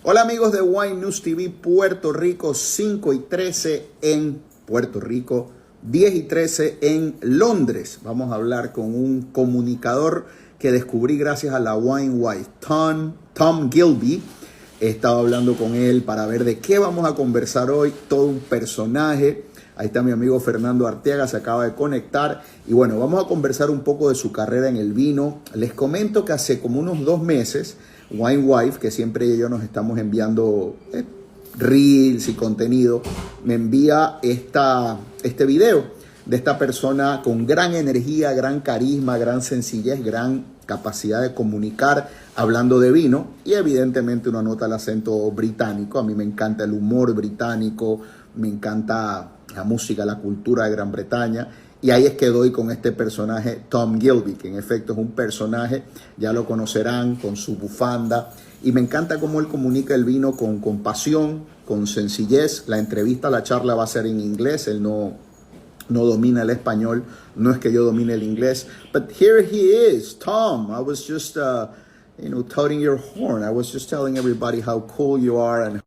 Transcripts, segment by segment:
Hola amigos de Wine News TV Puerto Rico, 5 y 13 en Puerto Rico, 10 y 13 en Londres. Vamos a hablar con un comunicador que descubrí gracias a la Wine Wife, Tom Gilbey. He estado hablando con él para ver de qué vamos a conversar hoy, todo un personaje. Ahí está mi amigo Fernando Arteaga, se acaba de conectar. Y bueno, vamos a conversar un poco de su carrera en el vino. Les comento que hace como unos 2 meses, Wine Wife, que siempre ellos nos estamos enviando reels y contenido, me envía este video de esta persona con gran energía, gran carisma, gran sencillez, gran capacidad de comunicar hablando de vino, y evidentemente uno nota el acento británico. A mí me encanta el humor británico, me encanta la música, la cultura de Gran Bretaña, y ahí es que doy con este personaje Tom Gilbey, que en efecto es un personaje, ya lo conocerán, con su bufanda, y me encanta cómo él comunica el vino con pasión, con sencillez. La entrevista, la charla va a ser en inglés, él no domina el español, no es que yo domine el inglés, but here he is, Tom. I was just, touting your horn. I was just telling everybody how cool you are and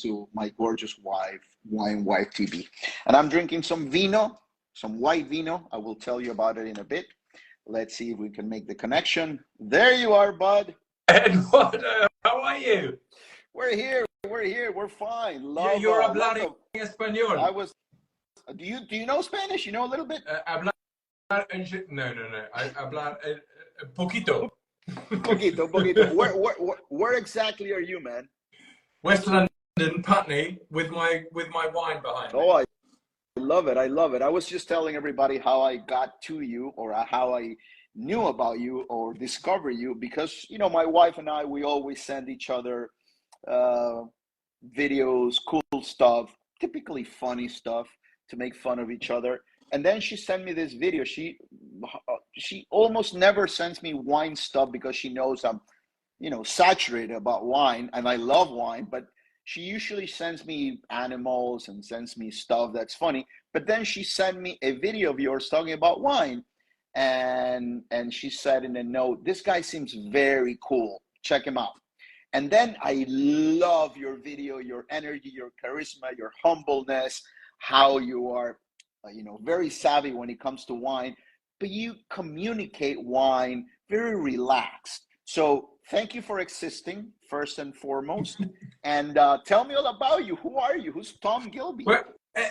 to my gorgeous wife, Wine Wife TV. And I'm drinking some vino, some white vino. I will tell you about it in a bit. Let's see if we can make the connection. There you are, bud. Edward, how are you? We're here. We're fine. Love, you're hablando español. Do you know Spanish? You know a little bit? No. I hablar poquito. Poquito. Where exactly are you, man? West London, Putney, with my wine behind me. Oh, I love it. I was just telling everybody how I got to you, or how I knew about you or discovered you, because my wife and I, we always send each other videos, cool stuff, typically funny stuff, to make fun of each other. And then she sent me this video. She almost never sends me wine stuff because she knows I'm saturated about wine, and I love wine, but she usually sends me animals and sends me stuff that's funny. But then she sent me a video of yours talking about wine, and she said in a note, "This guy seems very cool. Check him out." And then I love your video, your energy, your charisma, your humbleness, how you are, very savvy when it comes to wine, but you communicate wine very relaxed. So thank you for existing, first and foremost. And tell me all about you. Who are you? Who's Tom Gilbey? Well,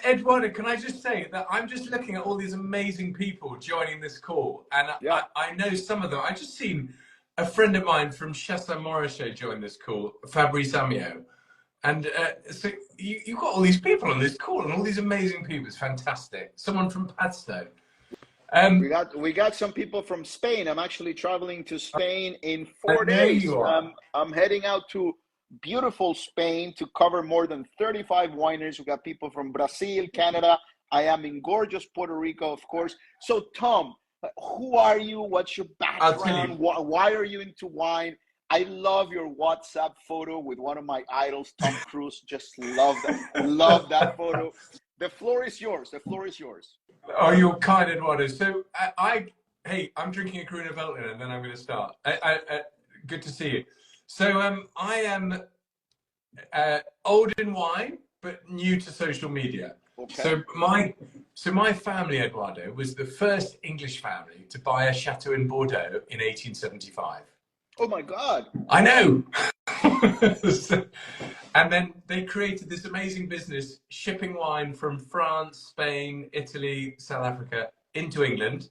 Eduardo, can I just say that I'm just looking at all these amazing people joining this call, and yeah. I know some of them. I just seen a friend of mine from Chassagne-Montrachet join this call, Fabrice Amiot. And so you've got all these people on this call, and all these amazing people. It's fantastic. Someone from Padstow. We got some people from Spain. I'm actually traveling to Spain in 4 days. I'm heading out to beautiful Spain to cover more than 35 wineries. We got people from Brazil, Canada. I am in gorgeous Puerto Rico, of course. So Tom, who are you? What's your background? Why are you into wine? I love your WhatsApp photo with one of my idols, Tom Cruise. Just love that. Love that photo. The floor is yours. Oh, you're kind, Eduardo. So I'm drinking a Corona Veltliner, and then I'm going to start. Good to see you. So I am old in wine, but new to social media. Okay. So my family, Eduardo, was the first English family to buy a chateau in Bordeaux in 1875. Oh my God! I know. And then they created this amazing business shipping wine from France, Spain, Italy, South Africa into England,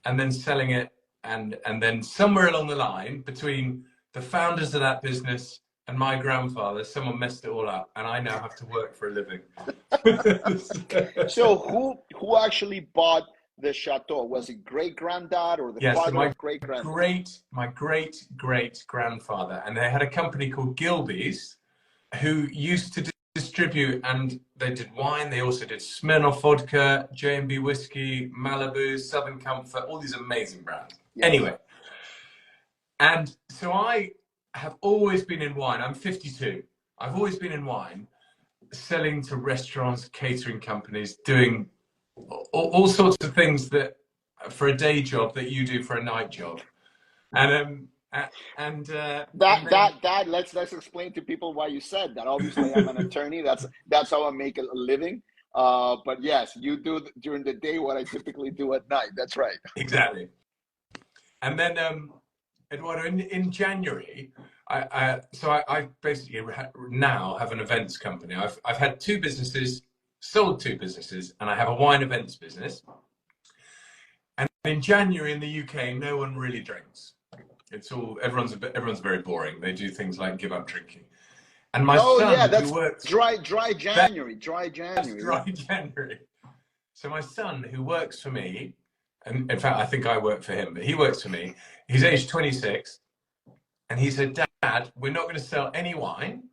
and then selling it. And then somewhere along the line, between the founders of that business and my grandfather, someone messed it all up, and I now have to work for a living. So who actually bought the chateau? Was it great granddad or the father of great granddad? My great grandfather, and they had a company called Gilbey's, who used to distribute, and they did wine. They also did Smirnoff vodka, J&B whiskey, Malibu, Southern Comfort, all these amazing brands. Yes. Anyway, and so I have always been in wine. I'm 52. I've always been in wine, selling to restaurants, catering companies, doing all sorts of things that for a day job that you do for a night job. And and That and then that that let's explain to people why you said that. Obviously, I'm an attorney. That's how I make a living. But yes, you do during the day what I typically do at night. That's right. exactly. And then Eduardo, in January, I basically now have an events company. I've had two businesses, sold two businesses, and I have a wine events business. And in January in the UK, no one really drinks. It's all everyone's very boring. They do things like give up drinking. And my Oh yeah, son, who that's works dry that's January, dry January. Yeah. dry January. So my son, who works for me, and in fact I think I work for him, but he works for me. He's aged 26, and he said, "Dad, we're not going to sell any wine,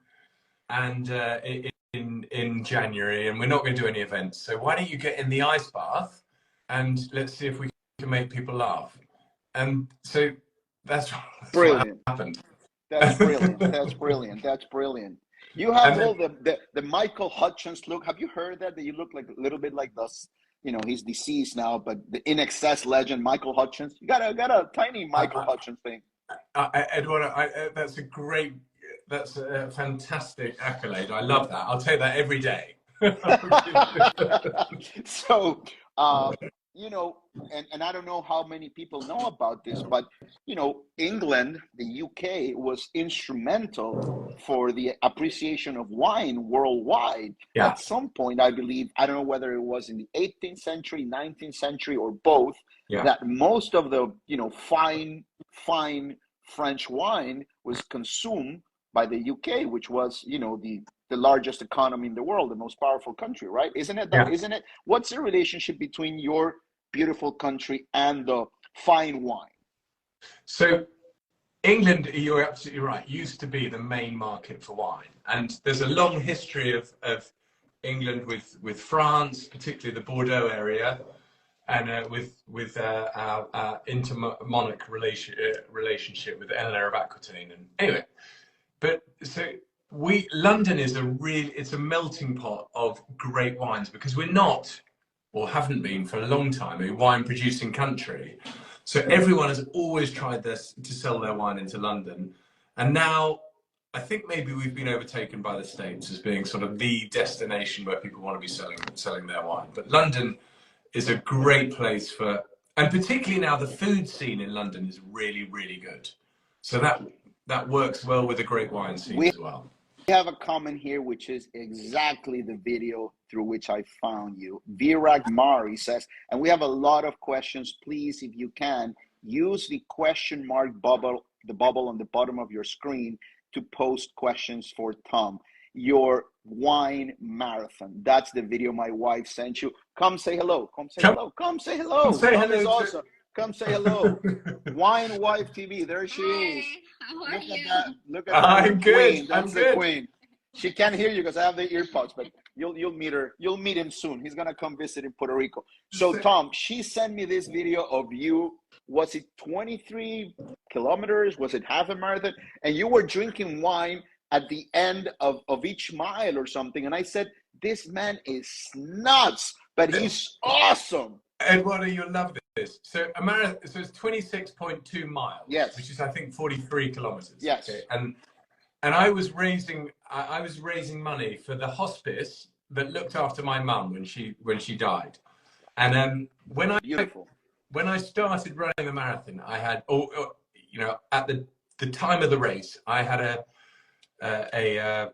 and in January, and we're not going to do any events. So why don't you get in the ice bath, and let's see if we can make people laugh." And so that's what Brilliant. happened. That's brilliant. That's brilliant. That's brilliant. You have And then all the Michael Hutchins look. Have you heard that you look like a little bit like this? You know, he's deceased now, but the In Excess legend, Michael Hutchins. You got a tiny Michael Hutchins thing. Eduardo, that's a fantastic accolade. I love that. I'll take that every day. So, you know, and I don't know how many people know about this, but, you know, England, the UK was instrumental for the appreciation of wine worldwide. Yeah, At some point, I believe, I don't know whether it was in the 18th century, 19th century, or both, yeah, that most of the, you know, fine French wine was consumed by the UK, which was, you know, the largest economy in the world, the most powerful country, right? Isn't it though? yeah. Isn't it? What's the relationship between your beautiful country and the fine wine? So England, you're absolutely right, used to be the main market for wine. And there's a long history of England with France, particularly the Bordeaux area, and with our inter-monarch relationship with Eleanor of Aquitaine. And anyway, but so London is it's a melting pot of great wines because we're not, or haven't been for a long time, a wine producing country. So everyone has always tried to sell their wine into London. And now I think maybe we've been overtaken by the States as being sort of the destination where people want to be selling their wine. But London is a great place and particularly now the food scene in London is really, really good. So that works well with the great wine scene as well. We have a comment here, which is exactly the video through which I found you. Virag Mari says, and we have a lot of questions. Please, if you can, use the question mark bubble, the bubble on the bottom of your screen to post questions for Tom. Your wine marathon. That's the video my wife sent you. Come say hello. Come say hello. Come say hello. Come say Tom hello is awesome. Come say hello. Wine Wife TV. There she is. How are Look you? at that. Look at her. I'm good. Queen. That's I'm the good. queen. She can't hear you because I have the earpods, but you'll meet her. You'll meet him soon. He's gonna come visit in Puerto Rico. So Tom, she sent me this video of you. Was it 23 kilometers? Was it half a marathon? And you were drinking wine at the end of each mile or something. And I said, this man is nuts, but he's awesome. Eduardo, you'll love this. So a marathon, so it's 26.2 miles, yes, which is I think 43 kilometers. Yes. Okay? And I was raising money for the hospice that looked after my mum when she died. And when I started running the marathon, I had you know, at the time of the race, I had I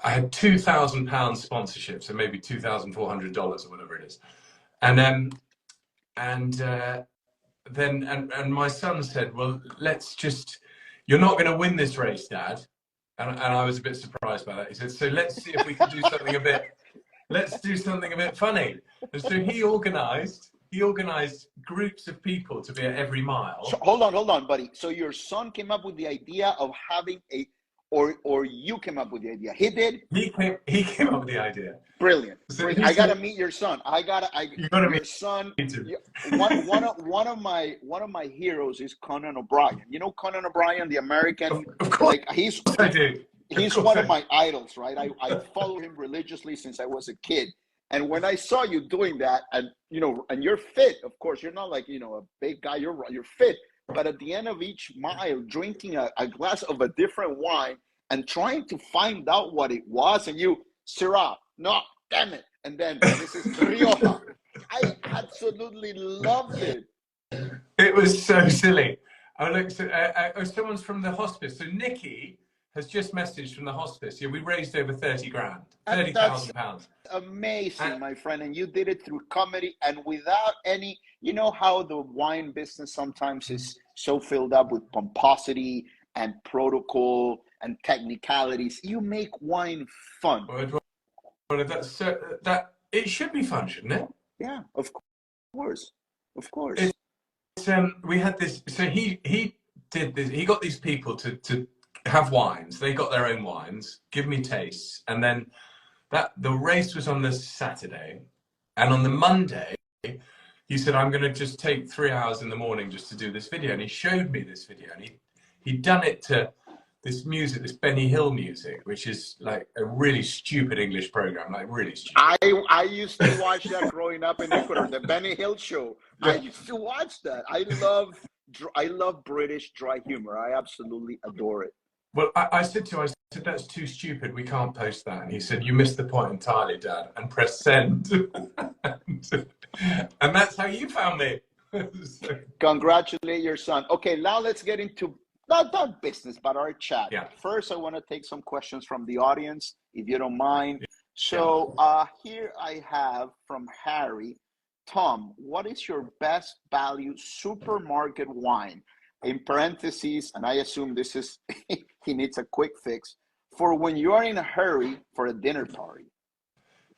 had £2,000 sponsorship, so maybe $2,400 or whatever it is. And then my son said, well, you're not going to win this race, Dad. And I was a bit surprised by that. He said, so let's see if we can do something let's do something a bit funny. And so he organized groups of people to be at every mile. So, hold on, buddy. So your son came up with the idea of having or you came up with the idea? He did? He came up with the idea. Brilliant. So Brilliant. I gotta meet your son. You gotta your meet son. me too. One of my heroes is Conan O'Brien. You know Conan O'Brien, the American. Of course, like he's I do. He's one of my idols, right? I follow him religiously since I was a kid. And when I saw you doing that, and you know, and you're fit, of course, you're not like, you know, a big guy. You're fit, but at the end of each mile, drinking a glass of a different wine and trying to find out what it was, and you, Syrah, no, damn it. And then this is Rioja. I absolutely loved it. It was so silly. I looked at, someone's from the hospice. So Nikki has just messaged from the hospice. Yeah, we raised over 30 grand, £30,000. Amazing, my friend. And you did it through comedy and without any, you know how the wine business sometimes is so filled up with pomposity and protocol and technicalities. You make wine fun. Well, that it should be fun, shouldn't it? Yeah, of course. Of course. We had this, so he did this, he got these people to have wines. They got their own wines, give me tastes, and then the race was on the Saturday, and on the Monday he said, I'm going to just take 3 hours in the morning just to do this video. And he showed me this video, and he'd done it to this music, this Benny Hill music, which is like a really stupid English program, like really stupid. I used to watch that growing up in Ecuador, the Benny Hill show. Yeah. I used to watch that. I love British dry humor. I absolutely adore it. Well, I said that's too stupid. We can't post that. And he said, you missed the point entirely, Dad, and press send. and that's how you found me. So. Congratulate your son. Okay, now let's get into not business, but our chat. Yeah. First, I want to take some questions from the audience, if you don't mind. Yeah. So here I have from Harry. Tom, what is your best value supermarket wine? In parentheses, and I assume this is, he needs a quick fix, for when you are in a hurry for a dinner party.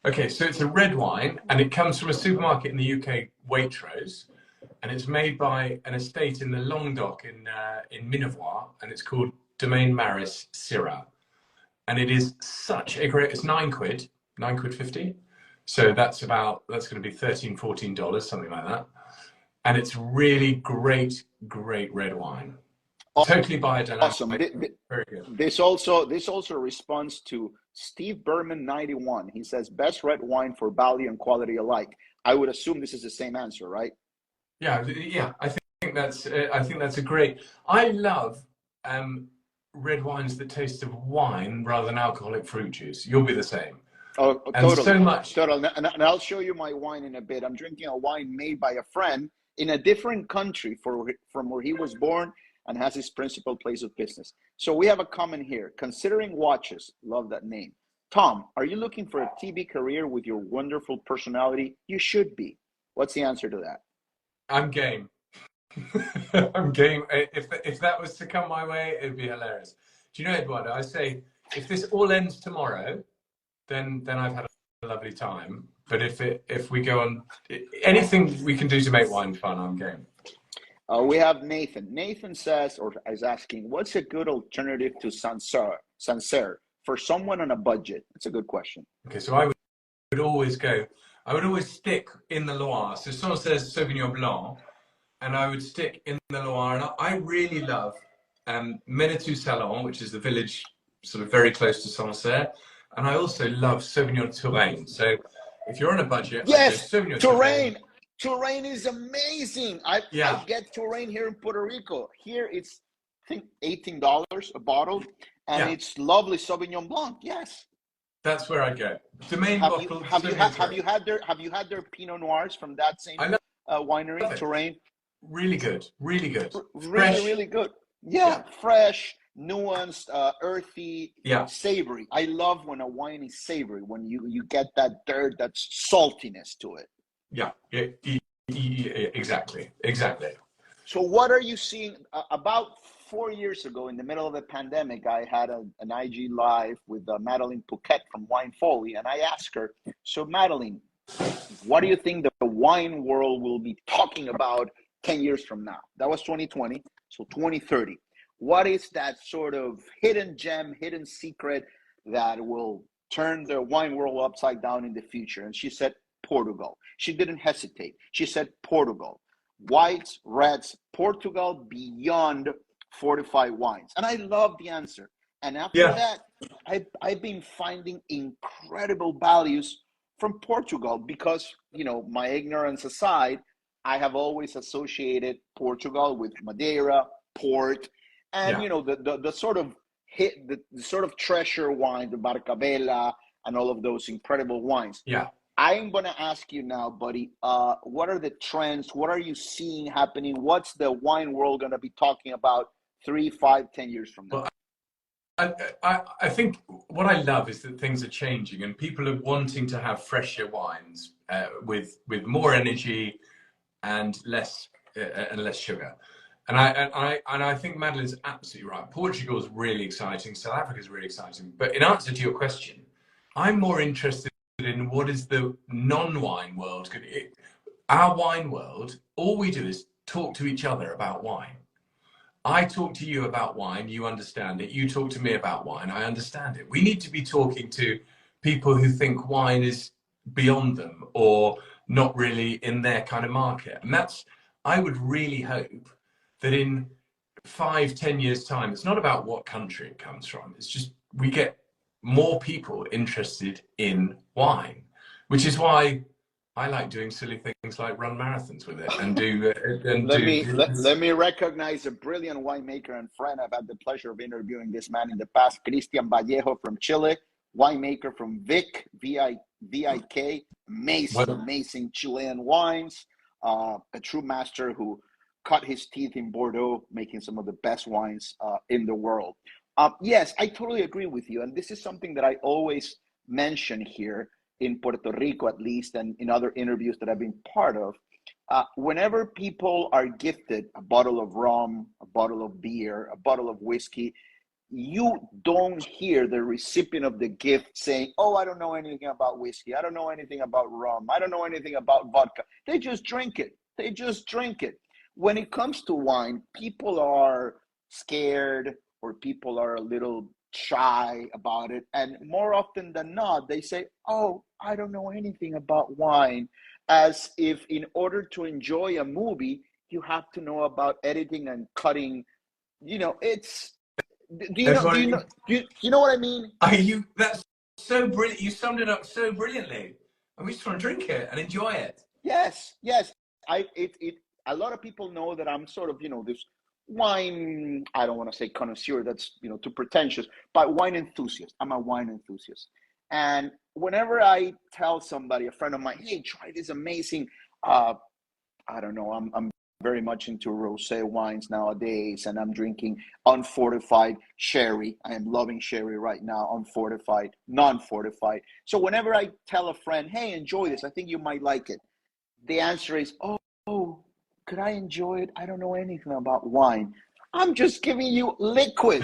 Okay, so it's a red wine, and it comes from a supermarket in the UK, Waitrose, and it's made by an estate in the Languedoc in Minervois, and it's called Domaine Maris Syrah. And it is such a great, it's £9, £9.50. So that's going to be $13, $14, something like that. And it's really great red wine. Totally biodynamic. Awesome. Very good. This also responds to Steve Berman 91. He says best red wine for value and quality alike. I would assume this is the same answer, right? Yeah. I think that's a great. I love red wines that taste of wine rather than alcoholic fruit juice. You'll be the same. Oh, and totally. So much. Totally. And I'll show you my wine in a bit. I'm drinking a wine made by a friend in a different country from where he was born and has his principal place of business. So we have a comment here. Considering watches, love that name. Tom, are you looking for a TV career with your wonderful personality? You should be. What's the answer to that? I'm game. I'm game. If that was to come my way, it'd be hilarious. Do you know, Eduardo, I say, if this all ends tomorrow, then I've had a lovely time. But if we go on, anything we can do to make wine fun, I'm game. We have Nathan. Nathan says, or is asking, what's a good alternative to Sancerre for someone on a budget? That's a good question. Okay, so I would always stick in the Loire. So Sancerre's Sauvignon Blanc, and I would stick in the Loire. And I really love Menetou-Salon, which is the village sort of very close to Sancerre. And I also love Sauvignon Touraine. So if you're on a budget, yes, Touraine. Touraine is amazing. I get Touraine here in Puerto Rico. Here it's, I think, $18 a bottle, and it's lovely Sauvignon Blanc. Yes, that's where I go. The main bottle. Have you had their Pinot Noirs from that same winery, Touraine? Really good, really good, really good. Yeah, fresh, nuanced, earthy, savory. I love when a wine is savory, when you get that dirt, that saltiness to it. Yeah, exactly. So what are you seeing? About 4 years ago, in the middle of the pandemic, I had an IG live with Madeline Pouquet from Wine Folly, and I asked her, so Madeline, what do you think the wine world will be talking about 10 years from now? That was 2020, so 2030. What is that sort of hidden gem, hidden secret that will turn the wine world upside down in the future? And she said, Portugal. She didn't hesitate. She said Portugal. Whites, reds, Portugal beyond fortified wines. And I love the answer. And after that, I've been finding incredible values from Portugal because, my ignorance aside, I have always associated Portugal with Madeira, port, and Yeah. the sort of the sort of treasure wine, the Barcabella, and all of those incredible wines. Yeah. I'm going to ask you now, buddy, what are the trends? What are you seeing happening? What's the wine world going to be talking about 3, 5, 10 years from now? Well, I think what I love is that things are changing and people are wanting to have fresher wines with more energy and less sugar. And I think Madeline's absolutely right. Portugal is really exciting. South Africa is really exciting. But in answer to your question, I'm more interested in what is the non-wine world. Our wine world, all we do is talk to each other about wine. I talk to you about wine, you understand it. You talk to me about wine, I understand it. We need to be talking to people who think wine is beyond them or not really in their kind of market. And I would really hope that in 5, 10 years' time, it's not about what country it comes from. It's just we get more people interested in wine, which is why I like doing silly things like run marathons with it and do let me recognize a brilliant winemaker and friend. I've had the pleasure of interviewing this man in the past, Cristian Vallejo from Chile, winemaker from Vic, VIK, amazing Chilean wines, a true master who cut his teeth in Bordeaux, making some of the best wines in the world. Yes, I totally agree with you. And this is something that I always mention here in Puerto Rico, at least, and in other interviews that I've been part of. Whenever people are gifted a bottle of rum, a bottle of beer, a bottle of whiskey, you don't hear the recipient of the gift saying, oh, I don't know anything about whiskey. I don't know anything about rum. I don't know anything about vodka. They just drink it. They just drink it. When it comes to wine, people are scared or people are a little shy about it. And more often than not, they say, oh, I don't know anything about wine, as if in order to enjoy a movie, you have to know about editing and cutting. It's, do you know what I mean? That's so brilliant. You summed it up so brilliantly. And we just want to drink it and enjoy it. Yes. A lot of people know that I'm sort of, this wine, I don't want to say connoisseur, that's, too pretentious, but wine enthusiast. I'm a wine enthusiast. And whenever I tell somebody, a friend of mine, hey, try this amazing, I don't know, I'm very much into rosé wines nowadays, and I'm drinking unfortified sherry. I am loving sherry right now, unfortified, non-fortified. So whenever I tell a friend, hey, enjoy this, I think you might like it, the answer is, oh, could I enjoy it? I don't know anything about wine. I'm just giving you liquid,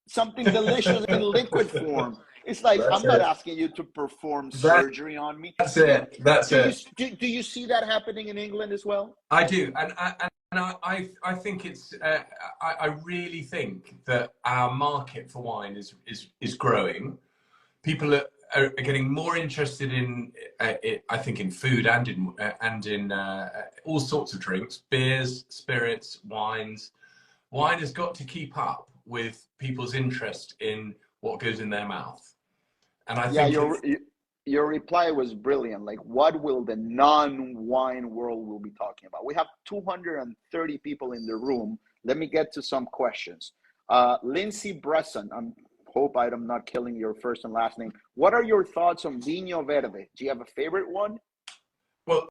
something delicious in liquid form. It's like, I'm not asking you to perform surgery on me. That's it. Do you see that happening in England as well? I do. And I think it's, I really think that our market for wine is growing. People are getting more interested in it, I think, in food and in all sorts of drinks, beers, spirits, wines. Wine has got to keep up with people's interest in what goes in their mouth. And I think your reply was brilliant. Like, what will the non-wine world will be talking about? We have 230 people in the room. Let me get to some questions. Lindsay Bresson, I hope I'm not killing your first and last name. What are your thoughts on Vinho Verde? Do you have a favorite one? Well,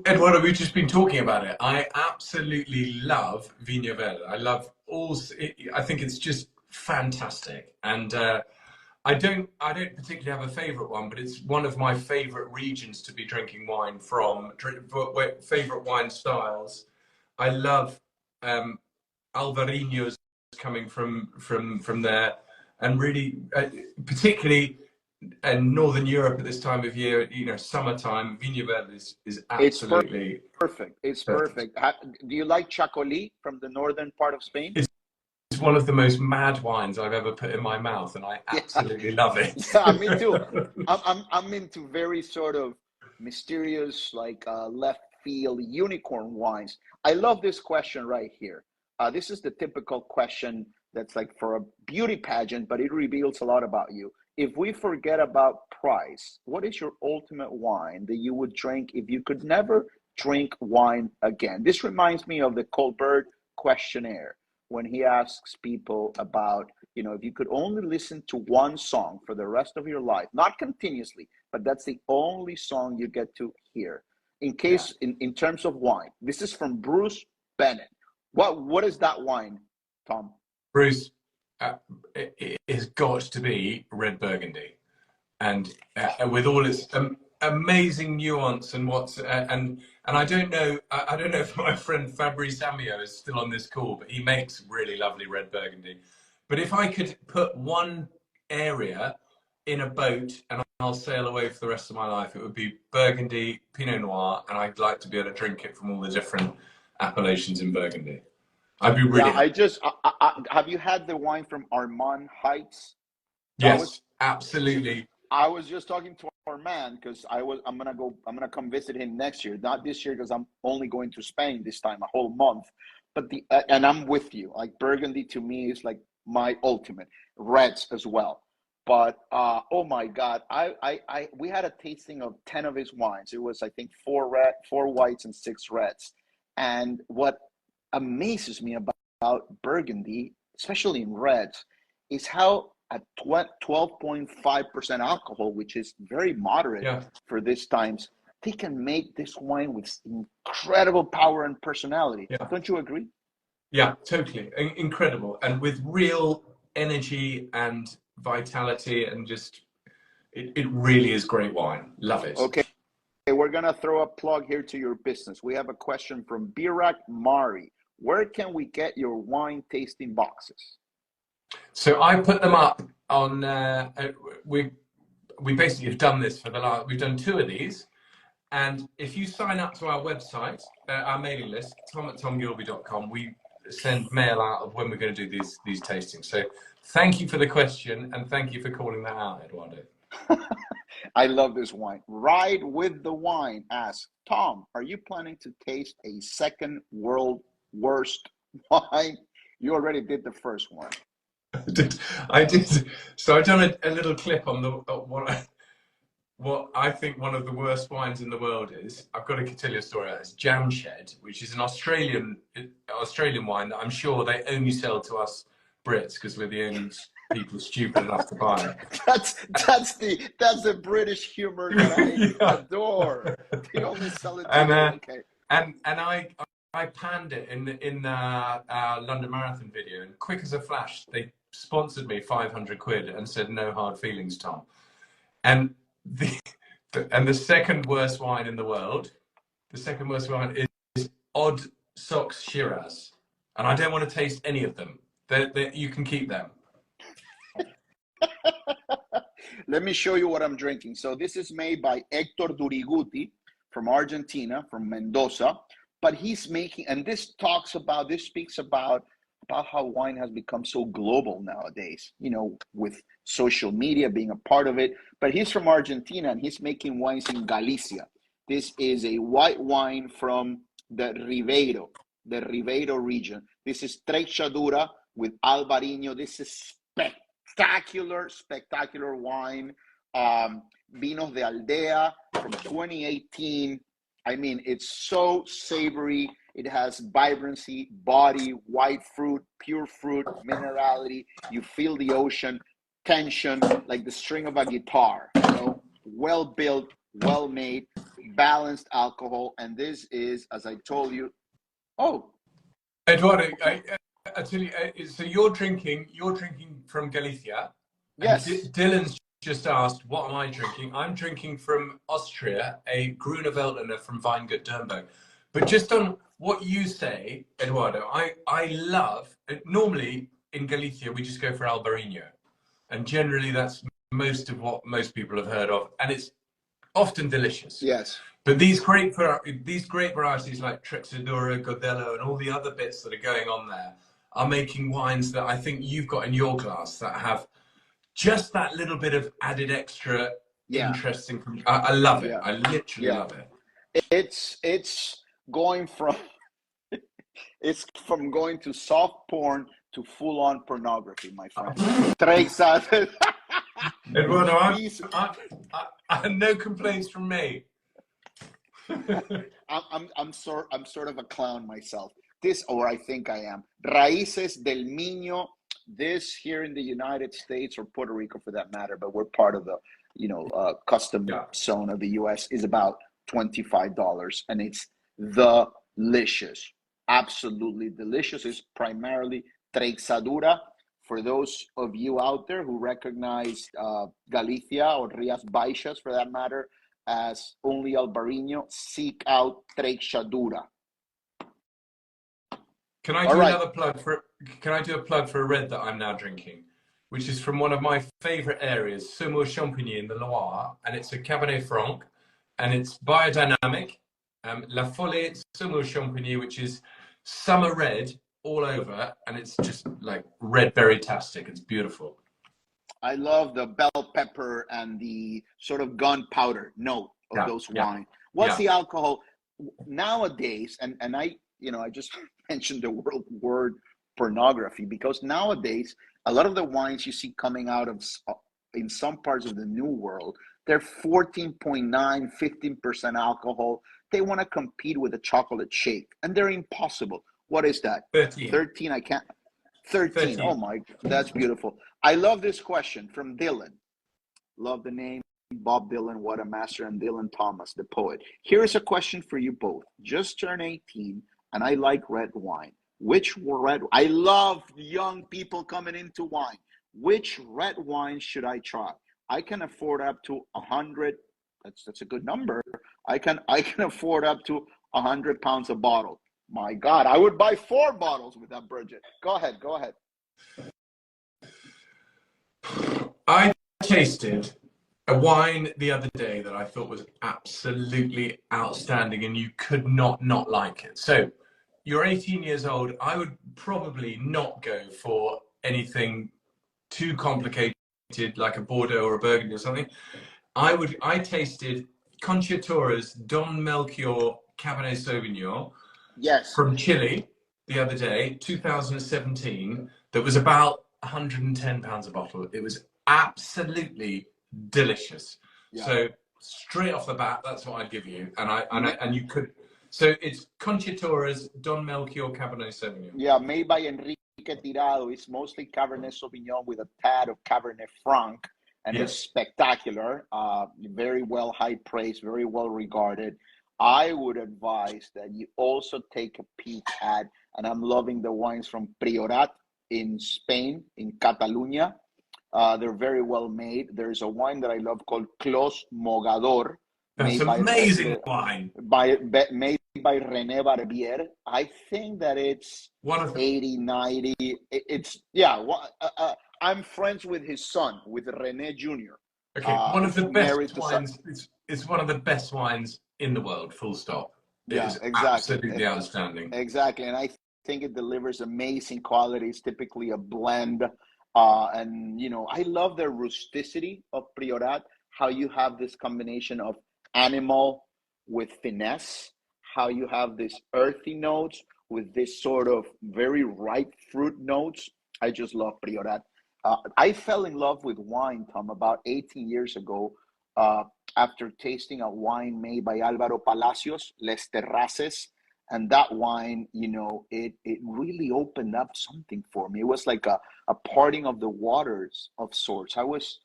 Eduardo, we've just been talking about it. I absolutely love Vinho Verde. I think it's just fantastic. And I don't particularly have a favorite one, but it's one of my favorite regions to be drinking wine from, favorite wine styles. I love Alvarinhos coming from there, and really particularly in Northern Europe at this time of year, summertime, Vinho Verde is absolutely perfect. It's perfect. Do you like Chacolí from the northern part of Spain? It's one of the most mad wines I've ever put in my mouth, and I absolutely love it. Yeah, me too. I'm into very sort of mysterious, like left field unicorn wines. I love this question right here. This is the typical question that's like for a beauty pageant, but it reveals a lot about you. If we forget about price, what is your ultimate wine that you would drink if you could never drink wine again. This reminds me of the Colbert questionnaire when he asks people about, you know, if you could only listen to one song for the rest of your life, not continuously, but that's the only song you get to hear. In case, in terms of wine, this is from Bruce Bennett. What is that wine, Tom? Bruce, it has got to be red Burgundy, and with all its amazing nuance and I don't know if my friend Fabrice Amio is still on this call, but he makes really lovely red Burgundy. But if I could put one area in a boat and I'll sail away for the rest of my life, it would be Burgundy, Pinot Noir, and I'd like to be able to drink it from all the different appellations in Burgundy. I'd be really happy. Have you had the wine from Armand Heights? Yes, absolutely. I was just talking to our man because I'm gonna come visit him next year, not this year because I'm only going to Spain this time, a whole month. But and I'm with you. Like Burgundy to me is like my ultimate. Reds as well. But oh my God, we had a tasting of 10 of his wines. It was, I think, 4 whites and 6 reds. And what amazes me about Burgundy, especially in reds, is how at 12.5% alcohol, which is very moderate for these times, they can make this wine with incredible power and personality. Don't you agree? Yeah, totally. Incredible. And with real energy and vitality, and just it really is great wine. Love it. Okay, we're gonna throw a plug here to your business. We have a question from Birak Mari. Where can we get your wine tasting boxes? So I put them up on we basically have done this for we've done 2 of these, and if you sign up to our website, our mailing list, tom@tomgilbey.com, we send mail out of when we're going to do these tastings. So thank you for the question, and thank you for calling that out, Eduardo. I love this wine. Ride with the Wine asks, Tom, are you planning to taste a second world worst wine? You already did the first one. I did. So I've done a little clip on what I think one of the worst wines in the world is. I've got to tell you a story. It's Jamshed, which is an Australian wine that I'm sure they only sell to us Brits because we're the only people stupid enough to buy it. That's the British humor that I adore. They only sell it to you. Okay. And I panned it in our London Marathon video, and quick as a flash, they sponsored me 500 quid and said no hard feelings, Tom. And the second worst wine in the world, is Odd Socks Shiraz, and I don't want to taste any of them. You can keep them. Let me show you what I'm drinking. So this is made by Hector Duriguti from Argentina, from Mendoza. But he's making, and this speaks about how wine has become so global nowadays, you know, with social media being a part of it. But he's from Argentina, and he's making wines in Galicia. This is a white wine from the Ribeiro region. This is Trexadura with Albarino. This is spectacular wine. Vinos de Aldea from 2018. I mean, it's so savory. It has vibrancy, body, white fruit, pure fruit, minerality. You feel the ocean, tension, like the string of a guitar. You know, well built, well made, balanced alcohol. And this is, as I told you, Eduardo, I tell you, so you're drinking from Galicia. Yes. Dylan's just asked, what am I drinking? I'm drinking from Austria, a Gruner Veltliner from Weingut Dernburg. But just on what you say, Eduardo, I love, normally in Galicia, we just go for Albarino. And generally that's most of what most people have heard of. And it's often delicious. Yes. But these great varieties like Trexadura, Godello, and all the other bits that are going on there are making wines that I think you've got in your glass that have just that little bit of added extra interesting. I love it. I literally love it. It's going from going to soft porn to full on pornography, my friend. Eduardo, no complaints from me. I'm sort of a clown myself. This, or I think I am. Raíces del Miño. This here in the United States or Puerto Rico for that matter, but we're part of the custom Yeah. zone of the U.S. is about $25, and it's delicious, absolutely delicious. It's primarily Treixadura. For those of you out there who recognize Galicia or Rías Baixas for that matter as only Albarino, seek out Treixadura. Can I do another plug for? Can I do a plug for a red that I'm now drinking, which is from one of my favorite areas, Saumur-Champigny in the Loire, and it's a Cabernet Franc, and it's biodynamic. La Folie Saumur-Champigny, which is summer red all over, and it's just like red berry-tastic. It's beautiful. I love the bell pepper and the sort of gunpowder note of those wine. What's the alcohol nowadays? And I just mentioned the word pornography, because nowadays a lot of the wines you see coming out of in some parts of the new world, they're 14.9, 15% alcohol. They want to compete with a chocolate shake, and they're impossible. What is that? 13. 13. I can't. 13. Oh my, that's beautiful. I love this question from Dylan. Love the name, Bob Dylan, what a master, and Dylan Thomas, the poet. Here is a question for you both. Just turned 18, and I like red wine. I love young people coming into wine. Which red wine should I try? I can afford up to 100. That's a good number. I can afford up to 100 pounds a bottle. My God, I would buy 4 bottles with that budget. Go ahead. I tasted a wine the other day that I thought was absolutely outstanding, and you could not like it. So you're 18 years old. I would probably not go for anything too complicated like a Bordeaux or a Burgundy or something. I tasted Conchitora's Don Melchior Cabernet Sauvignon from Chile the other day, 2017, that was about 110 pounds a bottle. It was absolutely delicious. So straight off the bat, that's what I'd give you. And you could. So it's Conchitora's Don Melchior Cabernet Sauvignon. Yeah, made by Enrique Tirado. It's mostly Cabernet Sauvignon with a tad of Cabernet Franc, and it's spectacular. Very well, high praise, very well regarded. I would advise that you also take a peek at, and I'm loving the wines from Priorat in Spain, in Catalunya. They're very well made. There's a wine that I love called Clos Mogador. That's amazing wine. Made by René Barbier. I think that it's one of 80, 90. I'm friends with his son, with René Jr. Okay, one of the best wines. It's one of the best wines in the world, full stop. Exactly. Absolutely outstanding. Exactly, and I think it delivers amazing qualities, typically a blend. I love the rusticity of Priorat, how you have this combination of animal with finesse, how you have this earthy notes with this sort of very ripe fruit notes. I just love Priorat. I fell in love with wine, Tom, about 18 years ago, after tasting a wine made by Álvaro Palacios, Les Terraces. And that wine, it really opened up something for me. It was like a parting of the waters of sorts. I was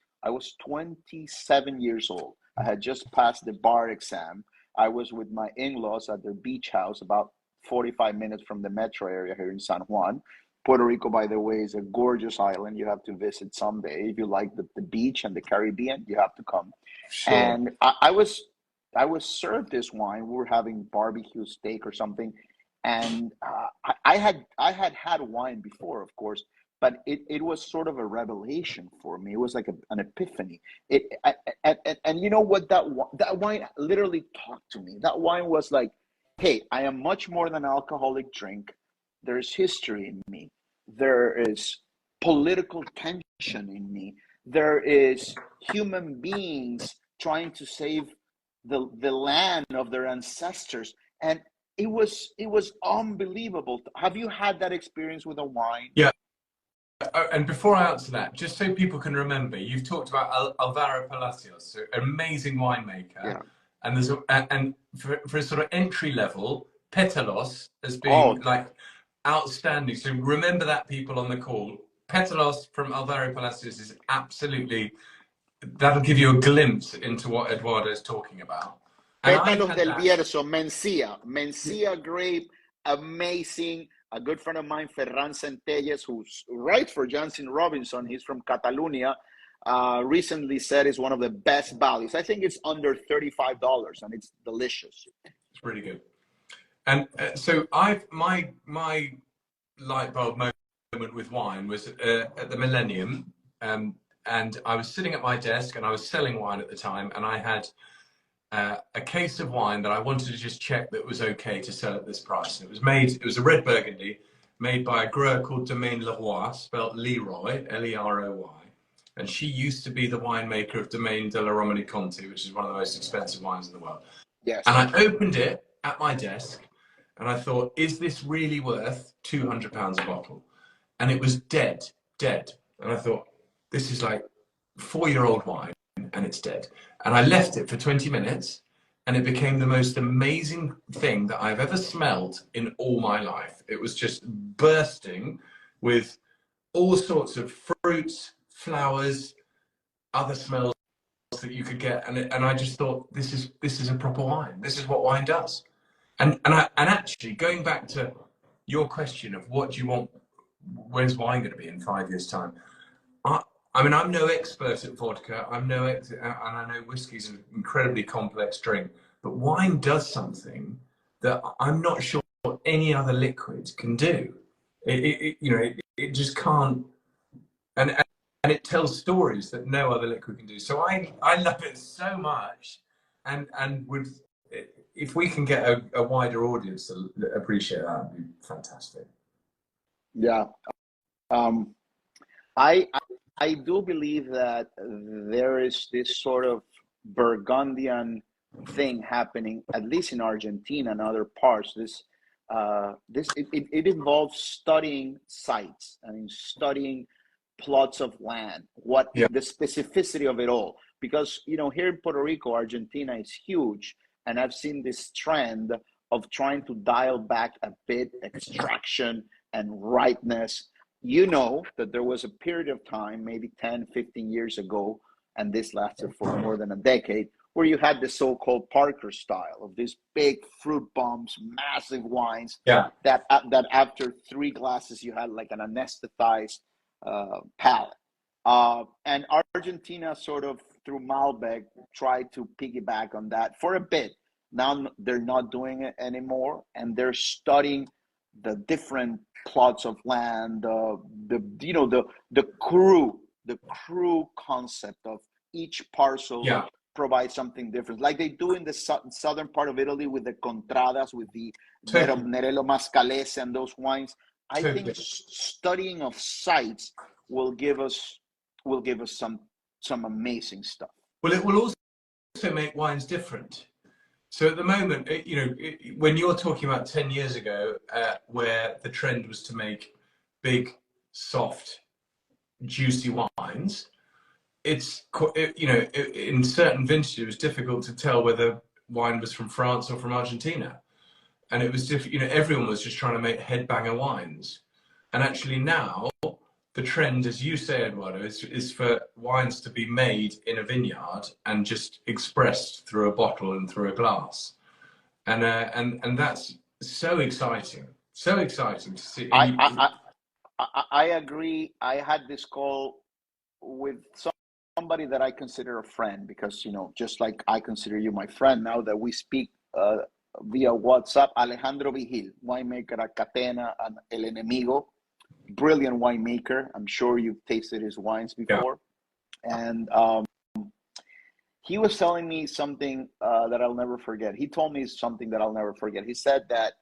27 years old. I had just passed the bar exam. I was with my in-laws at their beach house, about 45 minutes from the metro area here in San Juan. Puerto Rico, by the way, is a gorgeous island. You have to visit someday. If you like the beach and the Caribbean, you have to come. Sure. And I was served this wine. We were having barbecue steak or something, and I had wine before, of course, but it was sort of a revelation for me. It was like an epiphany. And you know what, that wine literally talked to me. That wine was like, hey, I am much more than an alcoholic drink. There's history in me. There is political tension in me. There is human beings trying to save the land of their ancestors, and it was unbelievable. Have you had that experience with a wine? Yeah. And before I answer that, just so people can remember, you've talked about Alvaro Palacios, so amazing winemaker. And there's and for a sort of entry level, Petalos as being Oh, like outstanding. So remember that, people on the call. Petalos from Alvaro Palacios is absolutely, that'll give you a glimpse into what Eduardo is talking about. And I've Pétalos had del that. Bierzo, Mencia grape, amazing. A good friend of mine, Ferran Centelles, who's writes for Jansen Robinson, he's from Catalonia, recently said it's one of the best values. I think it's under $35 and it's delicious. It's really good. And so my light bulb moment with wine was at the Millennium, and I was sitting at my desk and I was selling wine at the time, and I had a case of wine that I wanted to just check that was okay to sell at this price. It was a red Burgundy made by a grower called Domaine Leroy, spelled Leroy, Leroy. And she used to be the winemaker of Domaine de la Romani Conti, which is one of the most expensive wines in the world. Yes. And I opened it at my desk and I thought, is this really worth £200 a bottle? And it was dead. And I thought, this is like 4-year-old wine and it's dead. And I left it for 20 minutes and it became the most amazing thing that I've ever smelled in all my life. It was just bursting with all sorts of fruits, flowers, other smells that you could get. And I just thought, this is a proper wine. This is what wine does. And actually, going back to your question of what do you want, where's wine going to be in 5 years' time? I mean, I'm no expert at vodka. And I know whiskey is an incredibly complex drink, but wine does something that I'm not sure any other liquid can do. It just can't, and it tells stories that no other liquid can do. So I love it so much, and would, if we can get a wider audience to appreciate that, would be fantastic. Yeah. I do believe that there is this sort of Burgundian thing happening, at least in Argentina and other parts. It involves studying sites, I mean, studying plots of land, the specificity of it all. Because, here in Puerto Rico, Argentina is huge, and I've seen this trend of trying to dial back a bit extraction and ripeness. That there was a period of time, maybe 10, 15 years ago, and this lasted for more than a decade, where you had the so-called Parker style of these big fruit bombs, massive wines, that after 3 glasses, you had like an anesthetized palate. And Argentina sort of, through Malbec, tried to piggyback on that for a bit. Now they're not doing it anymore, and they're studying the different plots of land, the crew concept of each parcel provides something different, like they do in the southern part of Italy with the contradas, with the Nerello Mascalese and those wines. I think studying of sites will give us some amazing stuff. Well, it will also make wines different. So at the moment, when you're talking about 10 years ago, where the trend was to make big, soft, juicy wines, in certain vintages, it was difficult to tell whether wine was from France or from Argentina. And it was everyone was just trying to make headbanger wines. And actually now, the trend, as you say, Eduardo, is for wines to be made in a vineyard and just expressed through a bottle and through a glass. And that's so exciting to see. I agree. I had this call with somebody that I consider a friend, because just like I consider you my friend now that we speak via WhatsApp. Alejandro Vigil, winemaker at Catena and El Enemigo, brilliant winemaker. I'm sure you've tasted his wines before. And he was telling me something that I'll never forget. He told me something that I'll never forget. He said that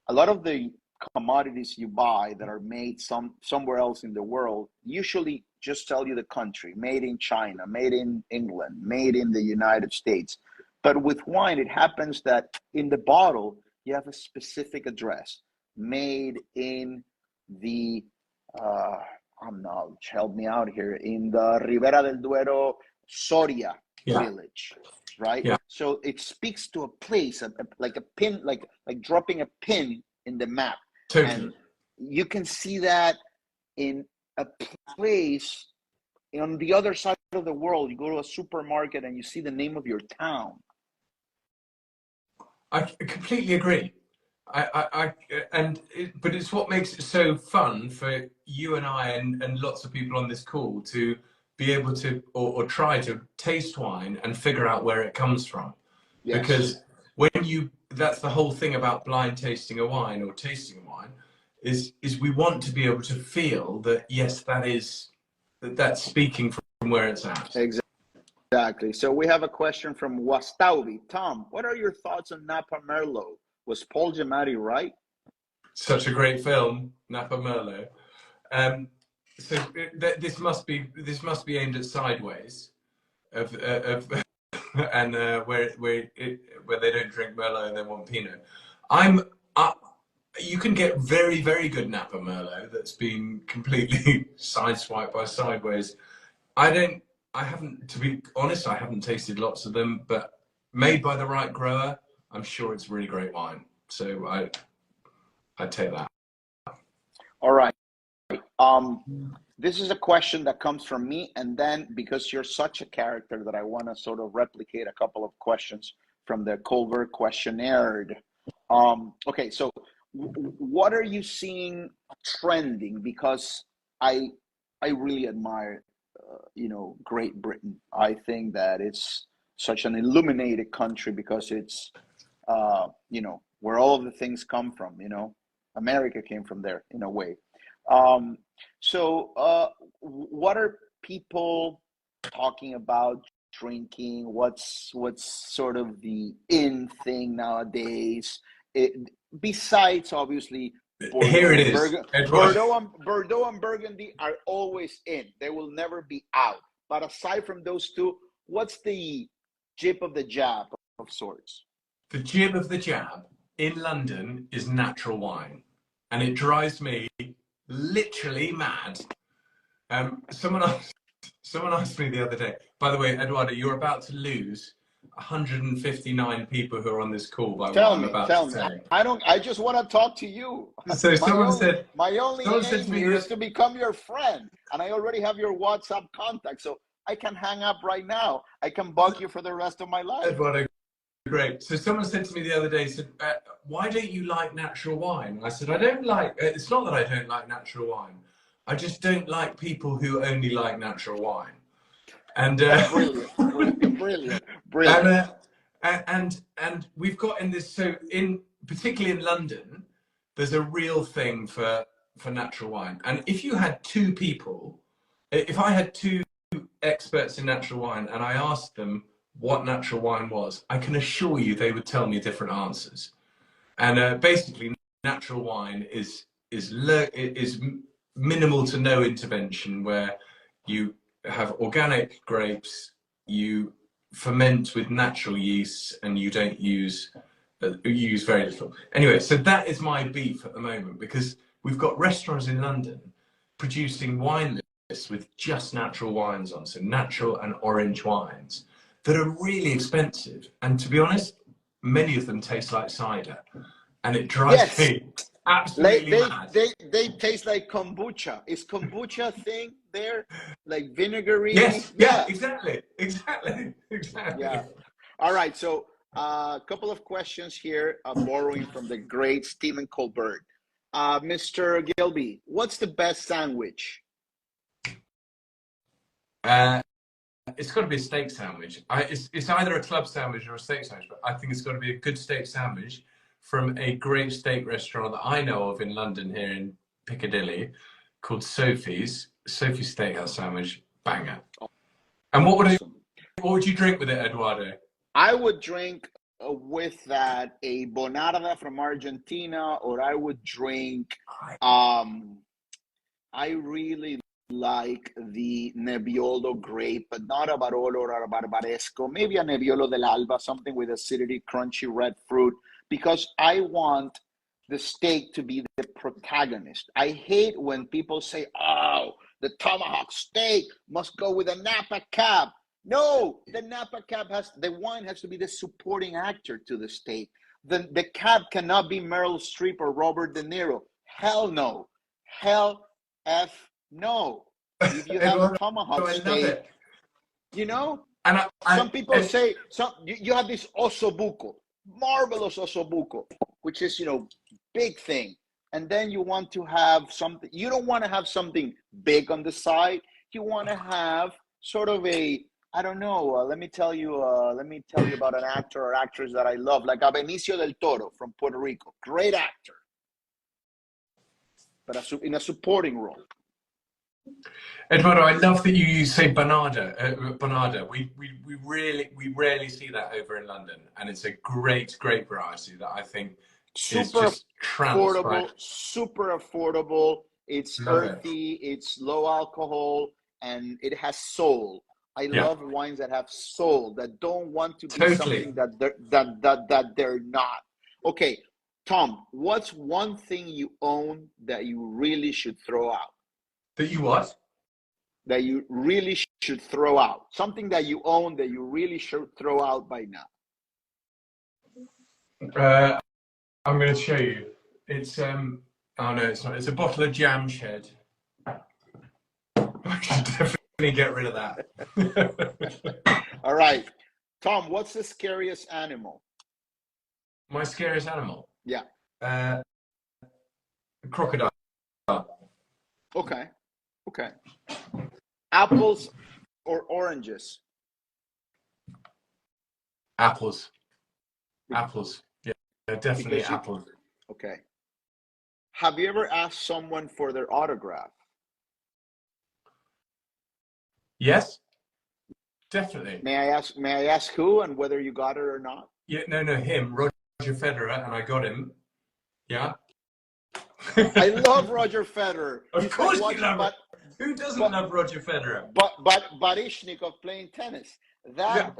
a lot of the commodities you buy that are made somewhere else in the world usually just tell you the country: made in China, made in England, made in the United States. But with wine, it happens that in the bottle, you have a specific address: made in the, help me out here, in the Ribera del Duero, Soria village. right? Yeah. So it speaks to a place, like a pin, like dropping a pin in the map. Totally. And you can see that in a place on the other side of the world. You go to a supermarket and you see the name of your town. I completely agree. But it's what makes it so fun for you and I and lots of people on this call to be able to or try to taste wine and figure out where it comes from. Yes. Because that's the whole thing about blind tasting a wine or tasting a wine is we want to be able to feel that, yes, that's speaking from where it's at. Exactly. So we have a question from Wastaubi. Tom, what are your thoughts on Napa Merlot? Was Paul Giamatti right? Such a great film, Napa Merlot. So this must be aimed at Sideways, and where they don't drink Merlot and they want Pinot. You can get very, very good Napa Merlot that's been completely sideswiped by Sideways. To be honest, I haven't tasted lots of them, but made by the right grower, I'm sure it's really great wine. So I'd take that. All right. This is a question that comes from me, and then because you're such a character that I want to sort of replicate a couple of questions from the Colbert questionnaire. Okay, so what are you seeing trending? Because I really admire, Great Britain. I think that it's such an illuminated country because it's, where all of the things come from. America came from there in a way. So what are people talking about drinking? What's sort of the in thing nowadays? Besides, obviously, Bordeaux, here it is. Bordeaux and Burgundy are always in. They will never be out. But aside from those two, what's the jib of the jab of sorts? The jib of the jab in London is natural wine, and it drives me literally mad. Someone asked me the other day, by the way, Eduardo, you're about to lose 159 people who are on this call by what I'm about to say. I just want to talk to you. So my only aim here is to become your friend, and I already have your WhatsApp contact, so I can hang up right now. I can bug you for the rest of my life. Eduardo, great. So someone said to me the other day, why don't you like natural wine? I said, it's not that I don't like natural wine. I just don't like people who only like natural wine. And brilliant. And we've got in this, particularly in London, there's a real thing for natural wine. And if you had two people, if I had two experts in natural wine and I asked them what natural wine was, I can assure you they would tell me different answers. And basically, natural wine is minimal to no intervention, where you have organic grapes, you ferment with natural yeasts, and you don't use very little. Anyway, so that is my beef at the moment, because we've got restaurants in London producing wine lists with just natural wines on, so natural and orange wines that are really expensive. And to be honest, many of them taste like cider, and it drives me absolutely mad. They taste like kombucha. Is kombucha a thing there? Like vinegary? Yes, yeah, exactly. Yeah. All right, so a couple of questions here, borrowing from the great Stephen Colbert. Mr. Gilbey, what's the best sandwich? It's got to be a steak sandwich. It's either a club sandwich or a steak sandwich, but I think it's got to be a good steak sandwich from a great steak restaurant that I know of in London, here in Piccadilly, called Sophie's Steakhouse Sandwich. Banger. And what would you drink with it, Eduardo? I would drink with that a Bonarda from Argentina, or I would drink, I really like the Nebbiolo grape, but not a Barolo or a Barbaresco, maybe a Nebbiolo dell'Alba, something with acidity, crunchy red fruit, because I want the steak to be the protagonist. I hate when people say, oh, the tomahawk steak must go with a Napa cab. No, the Napa cab the wine has to be the supporting actor to the state. The cab cannot be Meryl Streep or Robert De Niro. Hell no. Hell F no. If you have a tomahawk steak, you know, and some people say you have this ossobuco, marvelous ossobuco, which is, you know, big thing. And then you want to have something, you don't want to have something big on the side. You want to have sort of a, I don't know, let me tell you about an actor or actress that I love, like a Benicio del Toro from Puerto Rico. Great actor, but in a supporting role. Eduardo, I love that you say Bernarda. Bernarda. We rarely see that over in London, and it's a great variety that I think is just affordable. Super affordable. It's love earthy. It's low alcohol, and it has soul. I love wines that have soul, that don't want to be something that they're not. Okay, Tom, what's one thing you own that you really should throw out? That you what? That you really should throw out. Something that you own that you really should throw out by now. I'm going to show you. It's oh no, it's not. It's a bottle of Jam Shed. I should definitely get rid of that. All right, Tom, what's the scariest animal? My scariest animal? Yeah. Crocodile. Okay. Apples or oranges? Apples. Yeah, definitely apples. Okay. Have you ever asked someone for their autograph? Yes, definitely. May I ask who and whether you got it or not? Yeah, no, him, Roger Federer, and I got him. Yeah. I love Roger Federer. Of course you love it. Who doesn't love Roger Federer? But Barishnikov playing tennis. That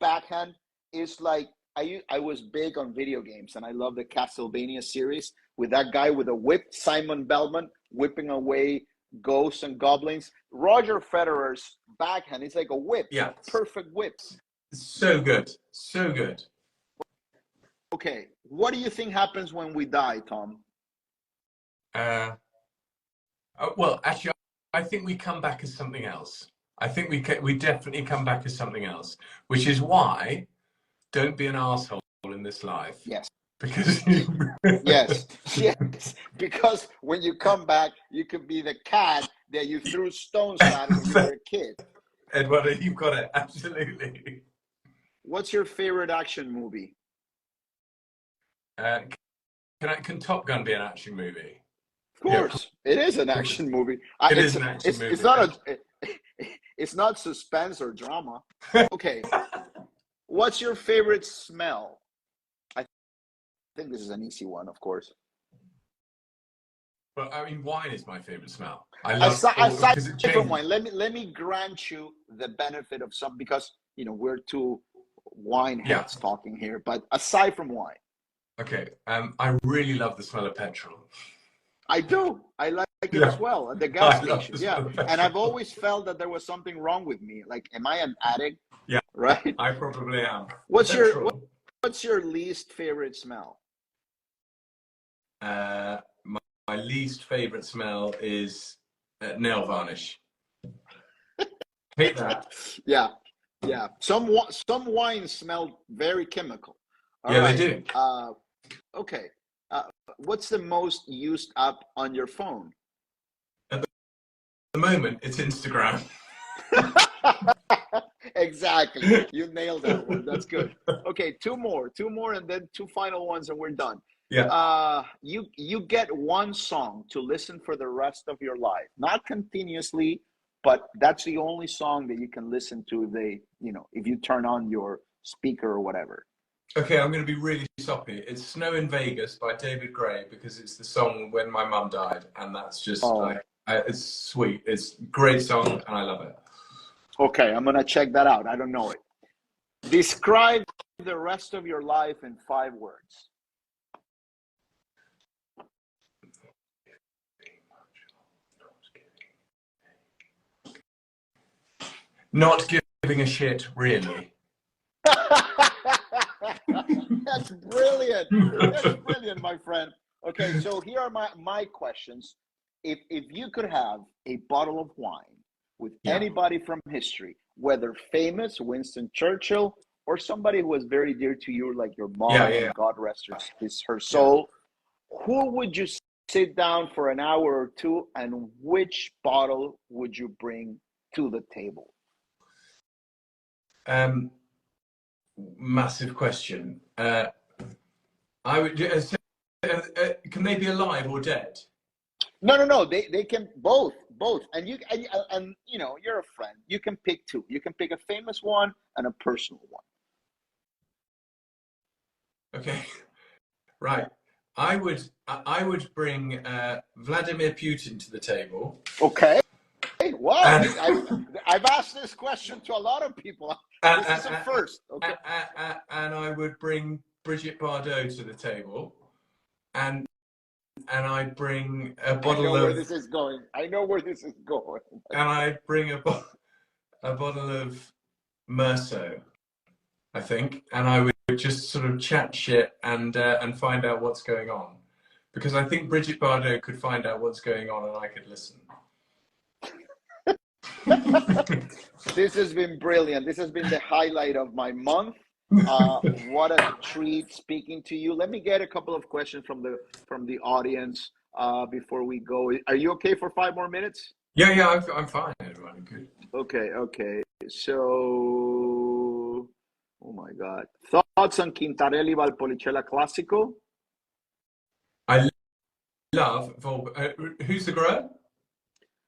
backhand is like, I was big on video games, and I love the Castlevania series with that guy with a whip, Simon Belmont, whipping away ghosts and goblins. Roger Federer's backhand is like a whip. Yeah. Perfect whip. So good. Okay. What do you think happens when we die, Tom? Well, actually, I think we come back as something else. I think we definitely come back as something else, which is why don't be an asshole in this life. Yes. Because yes. Because when you come back, you could be the cat that you threw stones at when you were a kid. Eduardo, you've got it. Absolutely. What's your favorite action movie? Can Top Gun be an action movie? Of course, yeah. It is an action movie. It is an action movie. It's not suspense or drama. Okay. What's your favorite smell? I think this is an easy one, of course. Well, I mean, wine is my favorite smell. Aside from wine, let me grant you the benefit of some, because you know we're two wine heads talking here. But aside from wine, okay, I really love the smell of petrol. I do. I like it as well at the gas station. Yeah, and I've always felt that there was something wrong with me. Like, am I an addict? Yeah, right. I probably am. What's your least favorite smell? My least favorite smell is nail varnish. Hate that. Yeah. Some wines smell very chemical. All right. They do. Okay. What's the most used app on your phone? At the moment, it's Instagram. Exactly. You nailed that one. That's good. Okay, two more, and then two final ones, and we're done. Yeah. You get one song to listen for the rest of your life, not continuously, but that's the only song that you can listen to. If you turn on your speaker or whatever. Okay, I'm going to be really soppy. It's "Snow in Vegas" by David Gray, because it's the song when my mum died, and that's just it's sweet. It's a great song, and I love it. Okay, I'm gonna check that out. I don't know it. Describe the rest of your life in 5 words. Not giving a shit, really. That's brilliant. That's brilliant, my friend. Okay, so here are my questions. If you could have a bottle of wine with anybody from history, whether famous, Winston Churchill, or somebody who was very dear to you, like your mom, and God rest her soul, who would you sit down for an hour or two, and which bottle would you bring to the table? Massive question. I would. Can they be alive or dead? No. They can both. And you know, you're a friend. You can pick two. You can pick a famous one and a personal one. Okay, right. I would bring Vladimir Putin to the table. Okay. Wow. I've asked this question to a lot of people. This is a first. Okay. And I would bring Brigitte Bardot to the table, and I'd bring a bottle of. I know where this is going. And I'd bring a bottle of Merceau, I think, and I would just sort of chat shit and find out what's going on, because I think Brigitte Bardot could find out what's going on and I could listen. This has been brilliant. This has been the highlight of my month. What a treat speaking to you. Let me get a couple of questions from the audience before we go. Are you okay for 5 more minutes? Yeah, I'm fine. Everyone, good. Okay. So, oh my God, thoughts on Quintarelli Valpolicella Classico? I love who's the grower?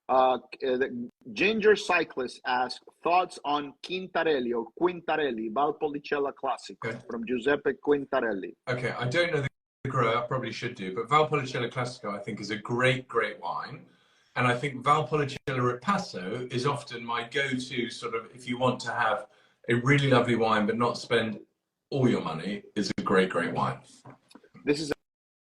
The Ginger Cyclist asked thoughts on Quintarelli Valpolicella Classico from Giuseppe Quintarelli. Okay, I don't know the grower, I probably should do, but Valpolicella Classico I think is a great wine. And I think Valpolicella Ripasso is often my go-to sort of, if you want to have a really lovely wine but not spend all your money, is a great wine. This is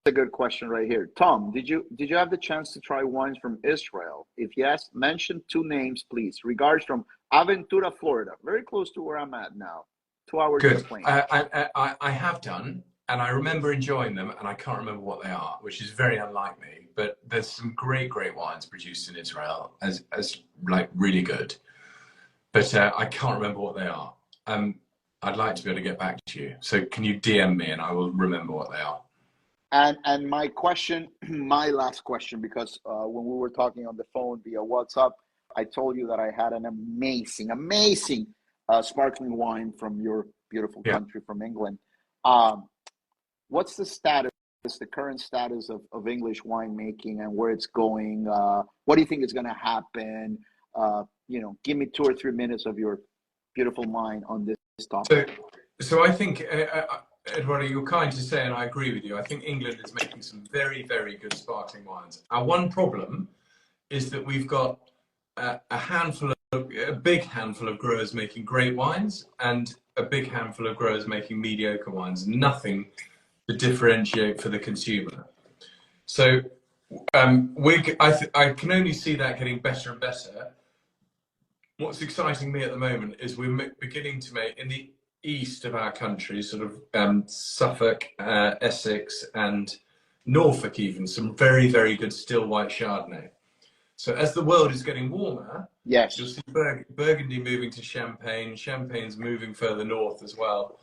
a good question right here. Tom, did you have the chance to try wines from Israel? If yes, mention 2 names, please. Regards from Aventura, Florida, very close to where I'm at now. 2 hours of plane. I have done, and I remember enjoying them, and I can't remember what they are, which is very unlike me. But there's some great wines produced in Israel, as like really good. But I can't remember what they are. I'd like to be able to get back to you. So can you DM me, and I will remember what they are. And my question, my last question, because when we were talking on the phone via WhatsApp, I told you that I had an amazing sparkling wine from your beautiful country, from England. What's the current status of English winemaking and where it's going? What do you think is going to happen? Give me 2 or 3 minutes of your beautiful mind on this topic. So I think, Eduardo, you're kind to say, and I agree with you. I think England is making some very good sparkling wines. Our one problem is that we've got a big handful of growers making great wines and a big handful of growers making mediocre wines. Nothing to differentiate for the consumer. So I can only see that getting better and better. What's exciting me at the moment is we're beginning to make, in the east of our country, sort of Suffolk, Essex and Norfolk even, some very good still white Chardonnay. So as the world is getting warmer, yes, you'll see Burgundy moving to Champagne, Champagne's moving further north as well.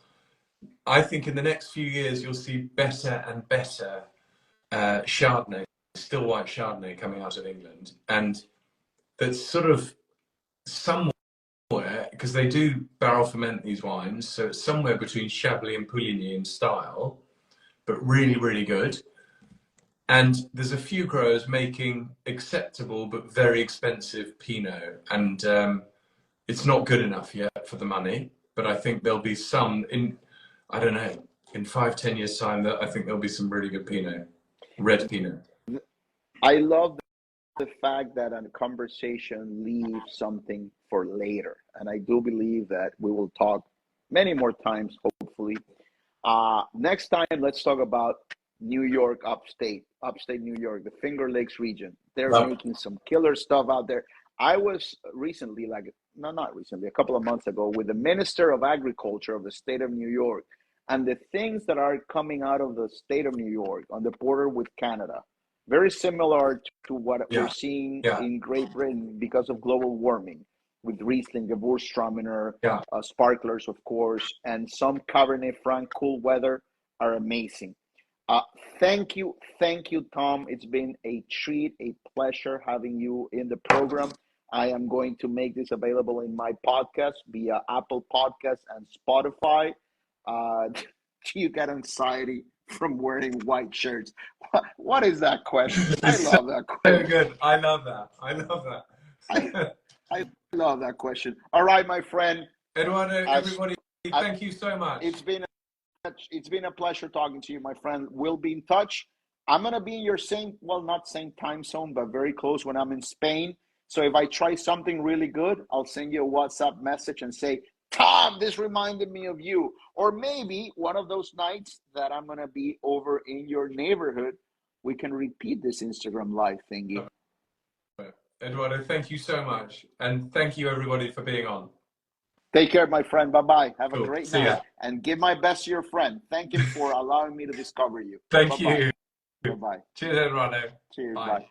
I think in the next few years you'll see better and better Chardonnay, still white Chardonnay coming out of England. And that's sort of somewhere, because they do barrel ferment these wines, so it's somewhere between Chablis and Pouligny in style, but really good. And there's a few growers making acceptable but very expensive Pinot, and it's not good enough yet for the money. But I think there'll be some in 5-10 years time, that I think there'll be some really good Pinot, red Pinot. I love the fact that a conversation leaves something for later, and I do believe that we will talk many more times, hopefully. Next time, let's talk about New York, upstate New York, the Finger Lakes region. They're making some killer stuff out there. I was recently, not recently, a couple of months ago, with the Minister of Agriculture of the state of New York, and the things that are coming out of the state of New York on the border with Canada, very similar to what we're seeing in Great Britain because of global warming, with Riesling, Gewürztraminer, sparklers, of course, and some Cabernet Franc cool weather are amazing. Thank you, Tom. It's been a treat, a pleasure having you in the program. I am going to make this available in my podcast via Apple Podcasts and Spotify. Do you get anxiety from wearing white shirts? What is that question? I love that question. So good. I love that. I love that. I love that question. All right, my friend. Eduardo, everybody, thank you so much. It's been a pleasure talking to you, my friend. We'll be in touch. I'm going to be in your not same time zone, but very close when I'm in Spain. So if I try something really good, I'll send you a WhatsApp message and say, Tom, this reminded me of you. Or maybe one of those nights that I'm going to be over in your neighborhood, we can repeat this Instagram Live thingy. Eduardo, thank you so much. And thank you, everybody, for being on. Take care, my friend. Bye-bye. Have Cool. a great See night. ya. And give my best to your friend. Thank him for allowing me to discover you. Thank you. Bye-bye. Cheers, Eduardo. Cheers. Bye. Bye.